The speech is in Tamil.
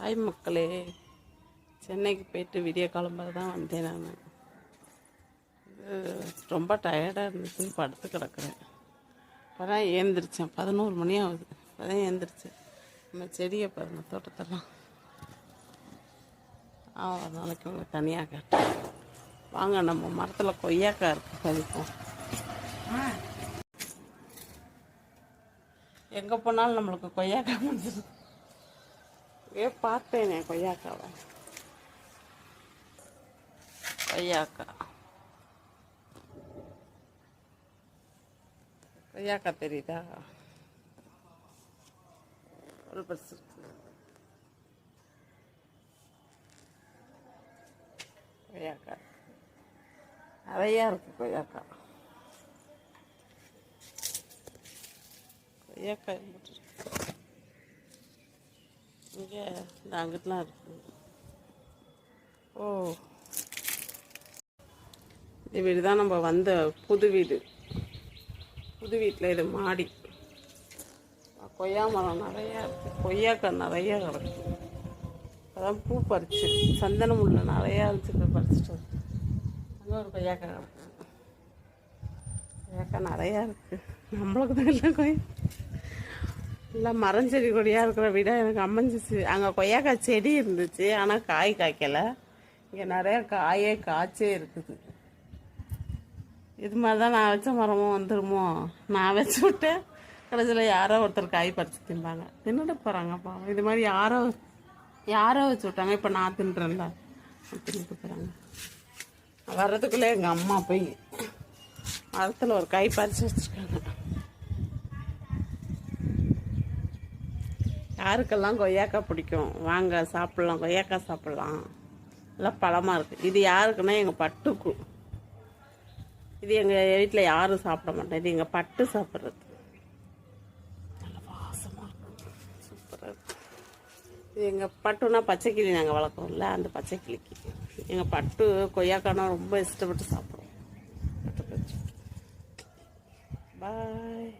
ஹாய் மக்களே, சென்னைக்கு போயிட்டு விடிய காலம்பரை தான் வந்தேன். நான் ரொம்ப டயர்டாக இருந்துச்சுன்னு படுத்து கிடக்குறேன். இப்போ தான் ஏந்திரிச்சேன். 11 மணி ஆகுது. இப்போ தான் ஏந்திரிச்சேன். நம்ம செடியை பாருங்க, தோட்டத்தெல்லாம். நாளைக்கு உங்களுக்கு தனியாக காட்டுறேன். வாங்க, நம்ம மரத்தில் கொய்யாக்காய் இருக்குது, பறிப்போம். எங்கே போனாலும் நம்மளுக்கு கொய்யாக்காய் முடிஞ்சிடும். பார்த்தேனே கொய்யாக்காவை. கொய்யாக்காய் தெரியுதா? ஒரு பர்ஸ் கொய்யாக்காய் நிறையா இருக்கு. கொய்யாக்காய் போட்டு இங்கே இந்த அங்கிட்டலாம் இருக்கு. இந்த வீடு தான் நம்ம வந்த புது வீடு. புது வீட்டில் இது மாடி. கொய்யா மரம் நிறையா இருக்குது. கொய்யாக்காய் நிறையா கிடக்கு. அதான் பூ பறிச்சு சந்தனம் உள்ள நிறையா இருந்துச்சு, பறிச்சுட்டு வந்து அங்கே ஒரு கொய்யாக்காய் கிடக்கு. கொய்யாக்காய் நிறையா இருக்குது. நம்மளுக்கு தான் இல்லை கொய்யா இல்லை, மரஞ்செடி கொடியாக இருக்கிற வீடாக எனக்கு அமைஞ்சிச்சு. அங்கே கொய்யாக்காய் செடி இருந்துச்சு, ஆனால் காய் காய்க்கலை. இங்கே நிறையா காயே காய்ச்சே இருக்குது. இது மாதிரி தான் நான் வச்ச மரமும் வந்துடுமோ? நான் வச்சு விட்டேன், கடைசியில் யாரோ ஒருத்தர் காய் பறித்து தின்பாங்க. தின்னுட்டு போகிறாங்கப்பா. இது மாதிரி யாரோ வச்சு விட்டாங்க. இப்போ நான் தின்னுறேன்ல, தின்னுட்டு போகிறாங்க. வர்றதுக்குள்ளே எங்கள் அம்மா போய் மரத்தில் ஒரு காய் பறித்து வச்சுருக்காங்க. யாருக்கெல்லாம் கொய்யாக்காய் பிடிக்கும் வாங்க சாப்பிட்லாம். கொய்யாக்காய் சாப்பிட்லாம். எல்லாம் பழமாக இருக்குது. இது யாருக்குன்னா எங்கள் பட்டுக்கு. இது எங்கள் வீட்டில் யாரும் சாப்பிட மாட்டேன். இது எங்கள் பட்டு சாப்பிட்றது. நல்லா வாசமாக இருக்கும், சூப்பராக இருக்கும். இது எங்கள் பட்டுனா பச்சைக்கிளி நாங்கள் வளர்க்குறோம்ல, அந்த பச்சைக்கிளிக்கு எங்கள் பட்டு கொய்யாக்காய்னா ரொம்ப இஷ்டப்பட்டு சாப்பிடுவோம். பாய்.